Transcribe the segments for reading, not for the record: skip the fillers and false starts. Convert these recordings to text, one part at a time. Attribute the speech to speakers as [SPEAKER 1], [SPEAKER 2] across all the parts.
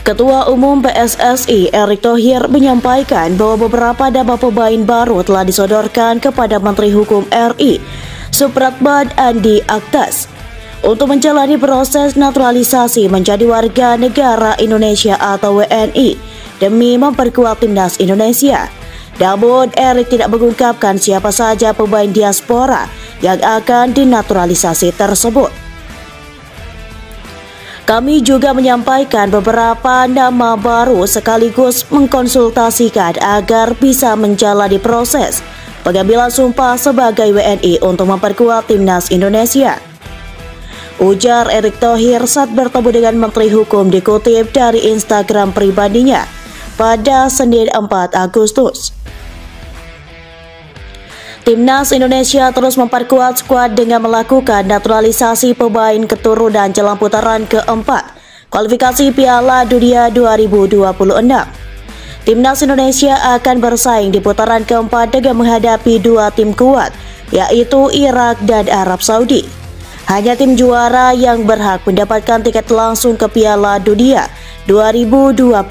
[SPEAKER 1] Ketua Umum PSSI Erick Thohir menyampaikan bahwa beberapa nama pemain baru telah disodorkan kepada Menteri Hukum RI, Supratman Andi Aktas, untuk menjalani proses naturalisasi menjadi warga negara Indonesia atau WNI demi memperkuat timnas Indonesia. Namun, Erick tidak mengungkapkan siapa saja pemain diaspora yang akan dinaturalisasi tersebut. Kami juga menyampaikan beberapa nama baru sekaligus mengkonsultasikan agar bisa menjalani proses pengambilan sumpah sebagai WNI untuk memperkuat timnas Indonesia, ujar Erick Thohir saat bertemu dengan Menteri Hukum, dikutip dari Instagram pribadinya pada Senin 4 Agustus. Timnas Indonesia terus memperkuat skuad dengan melakukan naturalisasi pemain keturunan jelang putaran keempat kualifikasi Piala Dunia 2026. Timnas Indonesia akan bersaing di putaran keempat dengan menghadapi dua tim kuat, yaitu Irak dan Arab Saudi. Hanya tim juara yang berhak mendapatkan tiket langsung ke Piala Dunia 2026.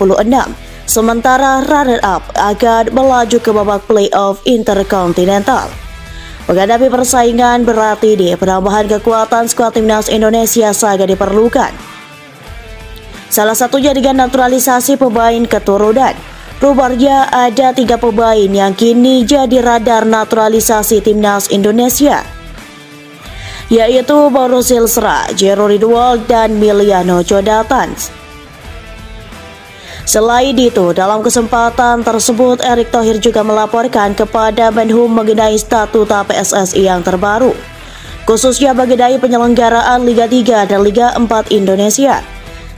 [SPEAKER 1] Sementara runner-up akan melaju ke babak playoff interkontinental. Menghadapi persaingan berarti penambahan kekuatan skuad timnas Indonesia sangat diperlukan. Salah satunya dengan naturalisasi pemain keturunan. Rupanya ada 3 pemain yang kini jadi radar naturalisasi timnas Indonesia, yaitu Mauro Silstra, Jero Ridwald, dan Miliano Jonathan. Selain itu, dalam kesempatan tersebut, Erick Thohir juga melaporkan kepada Menhub mengenai statuta PSSI yang terbaru, khususnya mengenai penyelenggaraan Liga 3 dan Liga 4 Indonesia.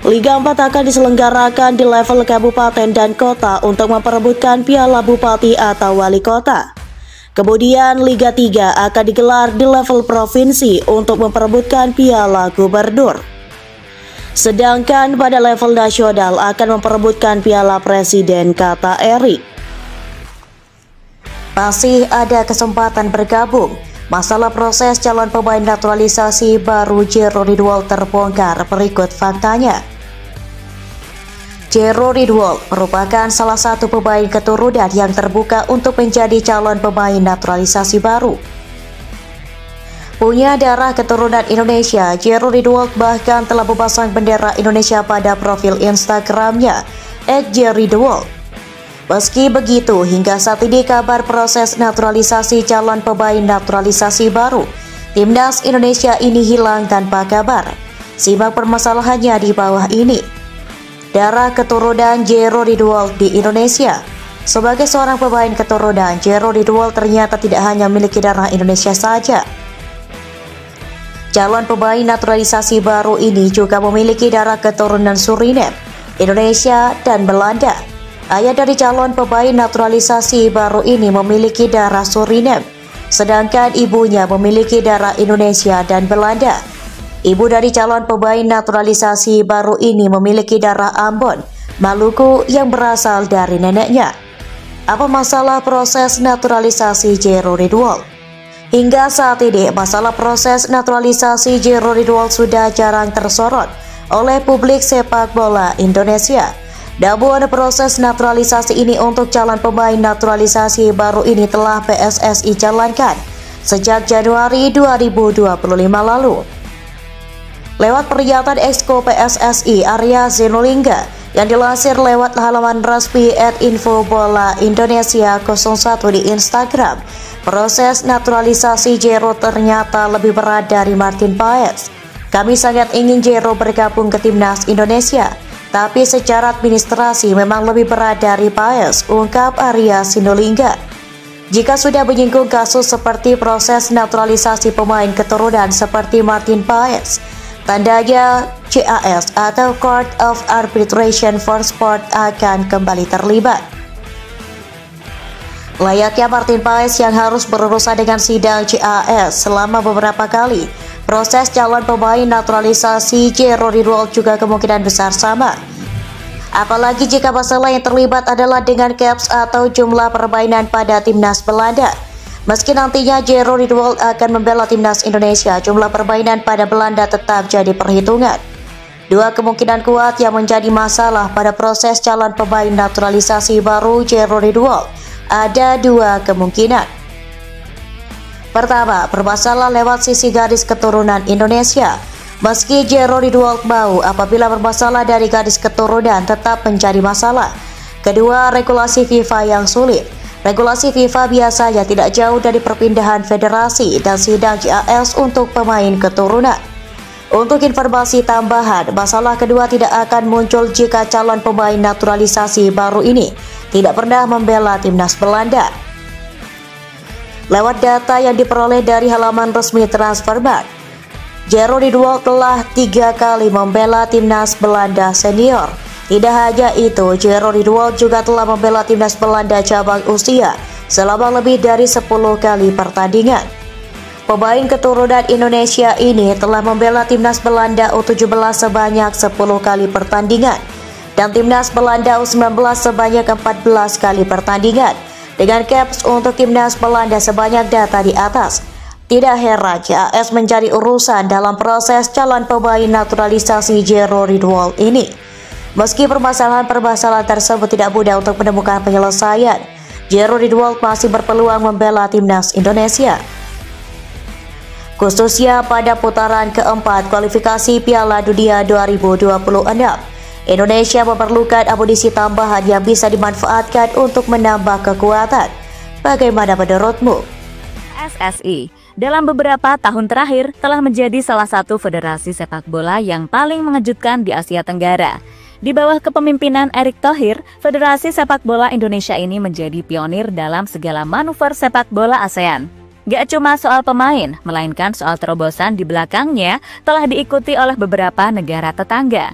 [SPEAKER 1] Liga 4 akan diselenggarakan di level kabupaten dan kota untuk memperebutkan piala bupati atau wali kota. Kemudian Liga 3 akan digelar di level provinsi untuk memperebutkan piala gubernur. Sedangkan pada level nasional akan memperebutkan piala presiden, kata Erick. Masih ada kesempatan bergabung. Masalah proses calon pemain naturalisasi baru Jero Ridwald terbongkar, berikut faktanya. Jero Ridwald merupakan salah satu pemain keturunan yang terbuka untuk menjadi calon pemain naturalisasi baru. Punya darah keturunan Indonesia, Jero Ridwald bahkan telah memasang bendera Indonesia pada profil Instagramnya @jeridwald. Meski begitu, hingga saat ini kabar proses naturalisasi calon pemain naturalisasi baru timnas Indonesia ini hilang tanpa kabar. Simak permasalahannya di bawah ini. Darah keturunan Jero Ridwald di Indonesia. Sebagai seorang pemain keturunan, Jero Ridwald ternyata tidak hanya memiliki darah Indonesia saja. Calon pemain naturalisasi baru ini juga memiliki darah keturunan Suriname, Indonesia, dan Belanda. Ayah dari calon pemain naturalisasi baru ini memiliki darah Suriname, sedangkan ibunya memiliki darah Indonesia dan Belanda. Ibu dari calon pemain naturalisasi baru ini memiliki darah Ambon, Maluku yang berasal dari neneknya. Apa masalah proses naturalisasi Jero Ridwald? Hingga saat ini, masalah proses naturalisasi Jero Ridwald sudah jarang tersorot oleh publik sepak bola Indonesia. Namun, proses naturalisasi ini untuk calon pemain naturalisasi baru ini telah PSSI jalankan sejak Januari 2025 lalu. Lewat pernyataan Exco PSSI Arya Sinulinga yang dilansir lewat halaman resmi @infobolaindonesia01 di Instagram, proses naturalisasi Jero ternyata lebih berat dari Martin Paes. Kami sangat ingin Jero bergabung ke timnas Indonesia, tapi secara administrasi memang lebih berat dari Paes, ungkap Arya Sinulinga. Jika sudah menyinggung kasus seperti proses naturalisasi pemain keturunan seperti Martin Paes, tandanya CAS atau Court of Arbitration for Sport akan kembali terlibat. Layaknya Martin Paes yang harus berurusan dengan sidang CAS selama beberapa kali, proses calon pemain naturalisasi Jero Ridwald juga kemungkinan besar sama. Apalagi jika masalah yang terlibat adalah dengan caps atau jumlah permainan pada timnas Belanda. Meski nantinya Jero Ridwald akan membela timnas Indonesia, jumlah permainan pada Belanda tetap jadi perhitungan. Dua kemungkinan kuat yang menjadi masalah pada proses calon pemain naturalisasi baru Jerody Duol. Ada dua kemungkinan. Pertama, bermasalah lewat sisi garis keturunan Indonesia. Meski Jerody Duol mau apabila bermasalah dari garis keturunan tetap menjadi masalah. Kedua, regulasi FIFA yang sulit. Regulasi FIFA biasanya tidak jauh dari perpindahan federasi dan sidang JAS untuk pemain keturunan. Untuk informasi tambahan, masalah kedua tidak akan muncul jika calon pemain naturalisasi baru ini tidak pernah membela timnas Belanda. Lewat data yang diperoleh dari halaman resmi Transfermarkt, Jerody Duol telah 3 kali membela timnas Belanda senior. Tidak hanya itu, Jerody Duol juga telah membela timnas Belanda cabang usia selama lebih dari 10 kali pertandingan. Pemain keturunan Indonesia ini telah membela timnas Belanda U17 sebanyak 10 kali pertandingan dan timnas Belanda U19 sebanyak 14 kali pertandingan dengan caps untuk timnas Belanda sebanyak data di atas. Tidak heran JAS menjadi urusan dalam proses calon pemain naturalisasi Jerody Duol ini. Meski permasalahan-permasalahan tersebut tidak mudah untuk menemukan penyelesaian, Jerody Duol masih berpeluang membela timnas Indonesia. Khususnya pada putaran keempat kualifikasi Piala Dunia 2026, Indonesia memerlukan amunisi tambahan yang bisa dimanfaatkan untuk menambah kekuatan. Bagaimana menurutmu?
[SPEAKER 2] PSSI dalam beberapa tahun terakhir telah menjadi salah satu federasi sepak bola yang paling mengejutkan di Asia Tenggara. Di bawah kepemimpinan Erick Thohir, Federasi Sepak Bola Indonesia ini menjadi pionir dalam segala manuver sepak bola ASEAN. Gak cuma soal pemain, melainkan soal terobosan di belakangnya telah diikuti oleh beberapa negara tetangga.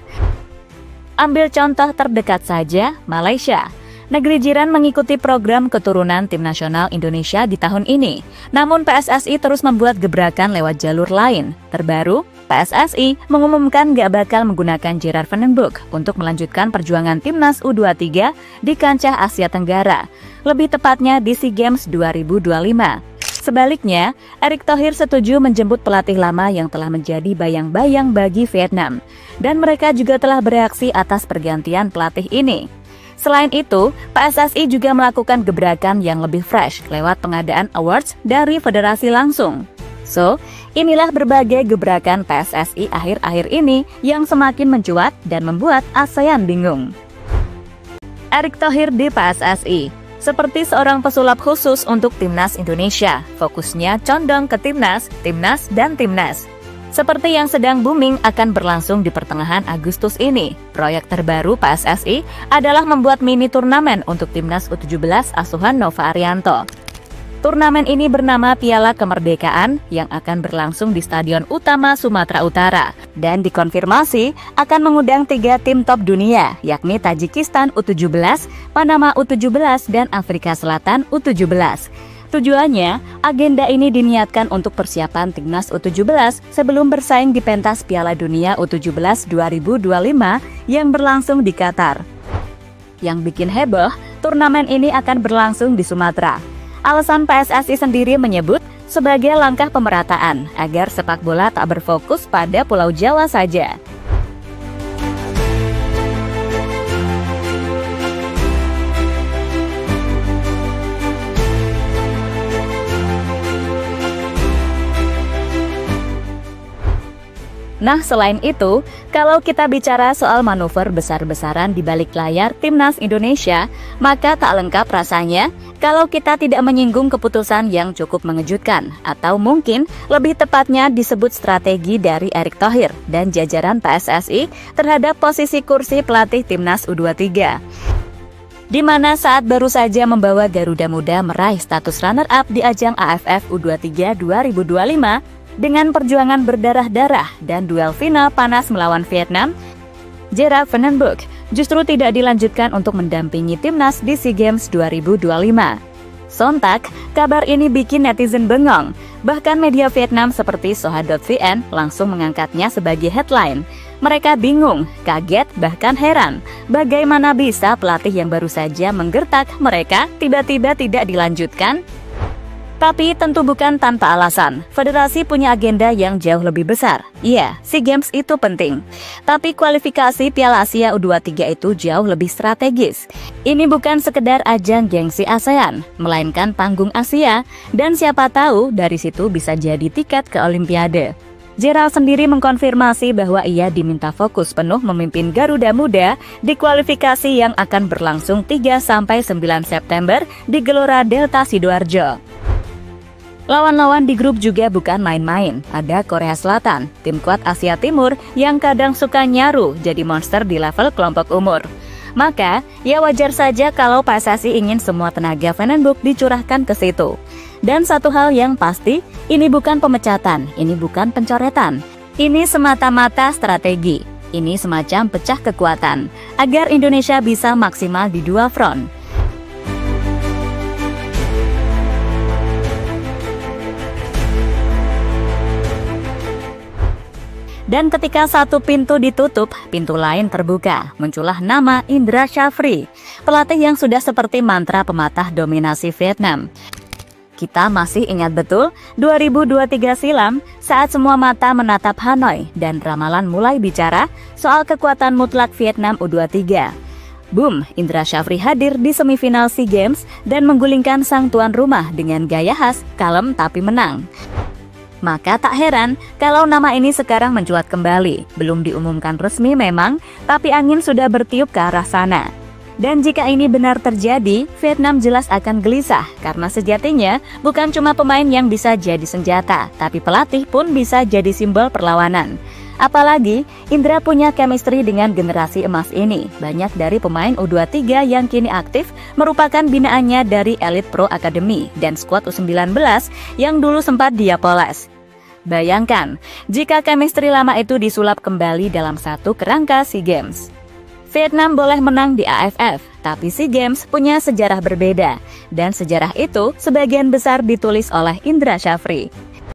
[SPEAKER 2] Ambil contoh terdekat saja, Malaysia. Negeri jiran mengikuti program keturunan tim nasional Indonesia di tahun ini. Namun PSSI terus membuat gebrakan lewat jalur lain. Terbaru, PSSI mengumumkan gak bakal menggunakan Gerard Van den Bosch untuk melanjutkan perjuangan timnas U23 di kancah Asia Tenggara, lebih tepatnya di SEA Games 2025. Sebaliknya, Erick Thohir setuju menjemput pelatih lama yang telah menjadi bayang-bayang bagi Vietnam, dan mereka juga telah bereaksi atas pergantian pelatih ini. Selain itu, PSSI juga melakukan gebrakan yang lebih fresh lewat pengadaan awards dari federasi langsung. So, inilah berbagai gebrakan PSSI akhir-akhir ini yang semakin mencuat dan membuat ASEAN bingung. Erick Thohir di PSSI seperti seorang pesulap khusus untuk timnas Indonesia, fokusnya condong ke timnas, dan timnas. Seperti yang sedang booming akan berlangsung di pertengahan Agustus ini. Proyek terbaru PSSI adalah membuat mini turnamen untuk timnas U17 asuhan Nova Arianto. Turnamen ini bernama Piala Kemerdekaan yang akan berlangsung di Stadion Utama Sumatera Utara dan dikonfirmasi akan mengundang 3 tim top dunia, yakni Tajikistan U17, Panama U17, dan Afrika Selatan U17. Tujuannya, agenda ini diniatkan untuk persiapan timnas U17 sebelum bersaing di pentas Piala Dunia U17 2025 yang berlangsung di Qatar. Yang bikin heboh, turnamen ini akan berlangsung di Sumatera. Alasan PSSI sendiri menyebut sebagai langkah pemerataan agar sepak bola tak berfokus pada Pulau Jawa saja. Nah, selain itu, kalau kita bicara soal manuver besar-besaran di balik layar timnas Indonesia, maka tak lengkap rasanya kalau kita tidak menyinggung keputusan yang cukup mengejutkan, atau mungkin lebih tepatnya disebut strategi dari Erick Thohir dan jajaran PSSI terhadap posisi kursi pelatih timnas U23. Di mana saat baru saja membawa Garuda Muda meraih status runner-up di ajang AFF U23 2025, dengan perjuangan berdarah-darah dan duel final panas melawan Vietnam, Gerard Van den Bosch justru tidak dilanjutkan untuk mendampingi timnas di SEA Games 2025. Sontak, kabar ini bikin netizen bengong. Bahkan media Vietnam seperti Soha.vn langsung mengangkatnya sebagai headline. Mereka bingung, kaget, bahkan heran. Bagaimana bisa pelatih yang baru saja menggertak mereka tiba-tiba tidak dilanjutkan? Tapi tentu bukan tanpa alasan, federasi punya agenda yang jauh lebih besar. Iya, SEA Games itu penting. Tapi kualifikasi Piala Asia U23 itu jauh lebih strategis. Ini bukan sekedar ajang gengsi ASEAN, melainkan panggung Asia, dan siapa tahu dari situ bisa jadi tiket ke Olimpiade. Gerald sendiri mengkonfirmasi bahwa ia diminta fokus penuh memimpin Garuda Muda di kualifikasi yang akan berlangsung 3-9 September di Gelora Delta Sidoarjo. Lawan-lawan di grup juga bukan main-main. Ada Korea Selatan, tim kuat Asia Timur yang kadang suka nyaru jadi monster di level kelompok umur. Maka, ya wajar saja kalau PSSI ingin semua tenaga Vandenboek dicurahkan ke situ. Dan satu hal yang pasti, ini bukan pemecatan, ini bukan pencoretan. Ini semata-mata strategi. Ini semacam pecah kekuatan, agar Indonesia bisa maksimal di dua front. Dan ketika satu pintu ditutup, pintu lain terbuka. Muncullah nama Indra Syafri, pelatih yang sudah seperti mantra pematah dominasi Vietnam. Kita masih ingat betul 2023 silam saat semua mata menatap Hanoi dan ramalan mulai bicara soal kekuatan mutlak Vietnam U23. Boom, Indra Syafri hadir di semifinal SEA Games dan menggulingkan sang tuan rumah dengan gaya khas, kalem tapi menang. Maka tak heran kalau nama ini sekarang mencuat kembali. Belum diumumkan resmi memang, tapi angin sudah bertiup ke arah sana. Dan jika ini benar terjadi, Vietnam jelas akan gelisah karena sejatinya bukan cuma pemain yang bisa jadi senjata, tapi pelatih pun bisa jadi simbol perlawanan. Apalagi Indra punya chemistry dengan generasi emas ini. Banyak dari pemain U23 yang kini aktif merupakan binaannya dari Elite Pro Academy dan skuad U19 yang dulu sempat dia poles. Bayangkan jika chemistry lama itu disulap kembali dalam satu kerangka SEA Games. Vietnam boleh menang di AFF, tapi SEA Games punya sejarah berbeda, dan sejarah itu sebagian besar ditulis oleh Indra Syafri.